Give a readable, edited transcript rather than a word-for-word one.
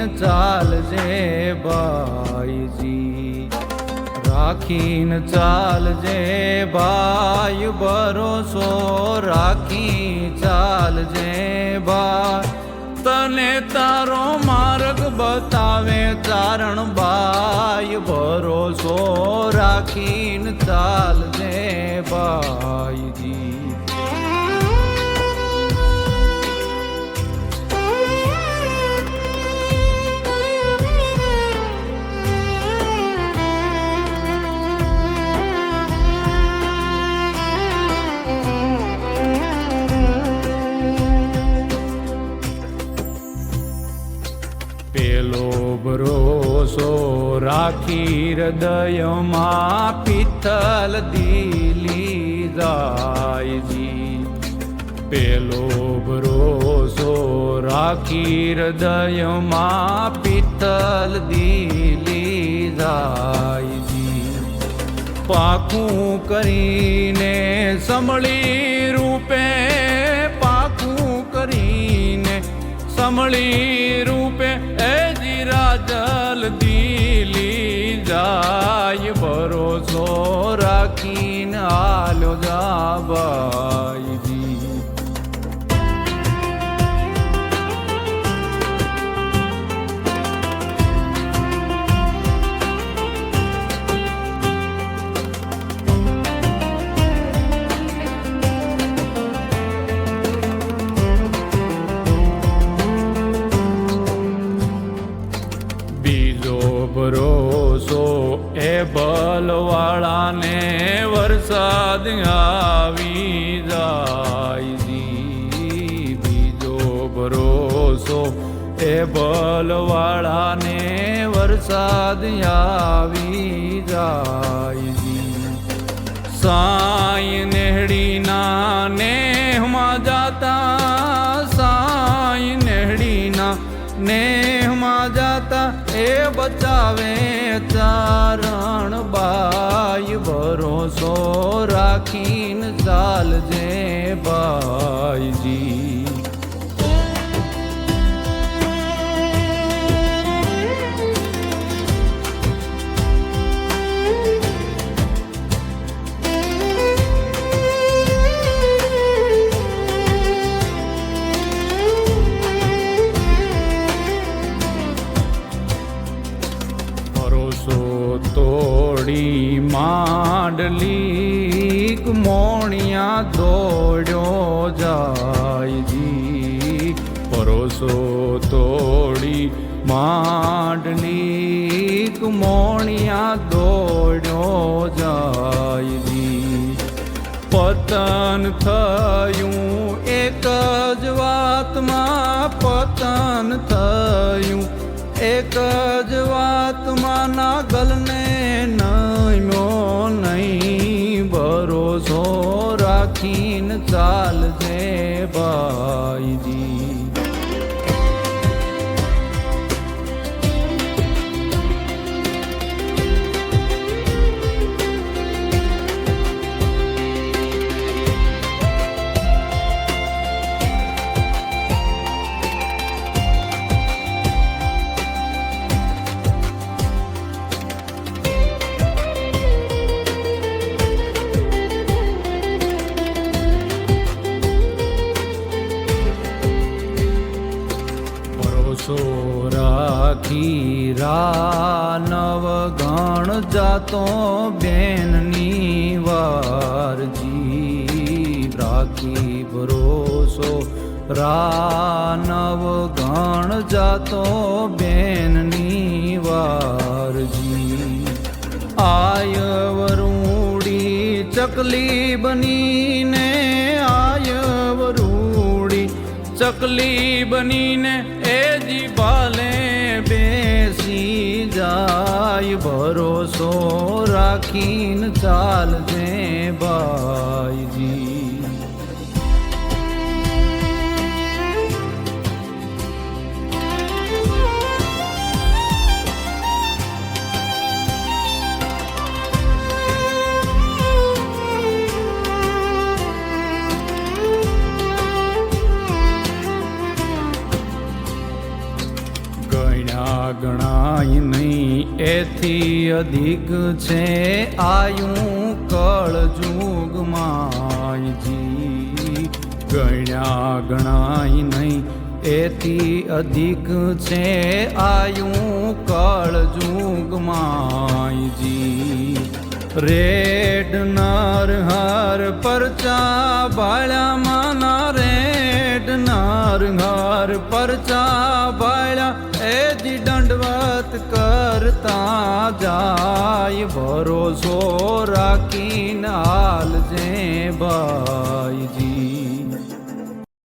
રાખીને ચાલજે ભાઈજી, રાખીને ચાલજે ભાઈ, ભરોસો રાખી ચાલજે ભાઈ, તને તારો માર્ગ બતાવે ચારણ બાઈ, ભરોસો રાખીને ચાલજે ભાઈજી. પેલો ભરોસો રાખી હૃદયમાં પિત્તલ દિલી જાયજી, પેલો ભરોસો રાખી હૃદયમાં પિત્તલ દિલી જાયજી, પાકું કરીને સંભળી રૂપે, પાકું કરીને સંભળી રૂપે એ જીરા જલ્દી જાય, ભરોસો રાખીને હાલો જા ભાઈજી. ભરોસો એ બલવાળાને વરસાદ આવી જાયજી, બીજો ભરોસો એ બલવાળાને વરસાદ આવી જાયજી, સાંઈ નેહડીના નેહમાં જાતા, સાંઈ નેહડીના નેહમાં જાતા એ બચાવે ચારણ બાઈ, ભરોસો રાખીને ચાલજે ભાઈજી. તોડી માંડલી મોણિયા દોડ્યો જાયજી, પરોસો તોડી માંડલી મોણિયા દોડ્યો જાયજી, પતન થયું એક જ વાતમાં, પતન થયું એક જ વાતમાં, નાગલને નમ્યો નહીં, ભરોસો રાખીને ચાલજે ભાઈજી. રાખી રાનવ ગણ જાતો બેનની વારજી, રાખી ભરોસો રાનવ ગણ જાતો બેનની વારજી, આય વરૂડી ચકલી બનીને, આય વરૂડી ચકલી બનીને એ જીભાલે બેસી જાય, ભરોસો રાખીને ચાલજે ભાઈજી. એથી અધિક છે આયુ કળજુગમાયજી ગણ્યા ગણાય નહીં એથી અધિક છે આયુ કળજુગમાયજી રેડ નર હર પરચા બાળ્યા માના રેડ નર હર પરચા બાળ્યા એજી દંડવત કરતા જાય ભરોસો રાખીને હાલજે ભાઈજી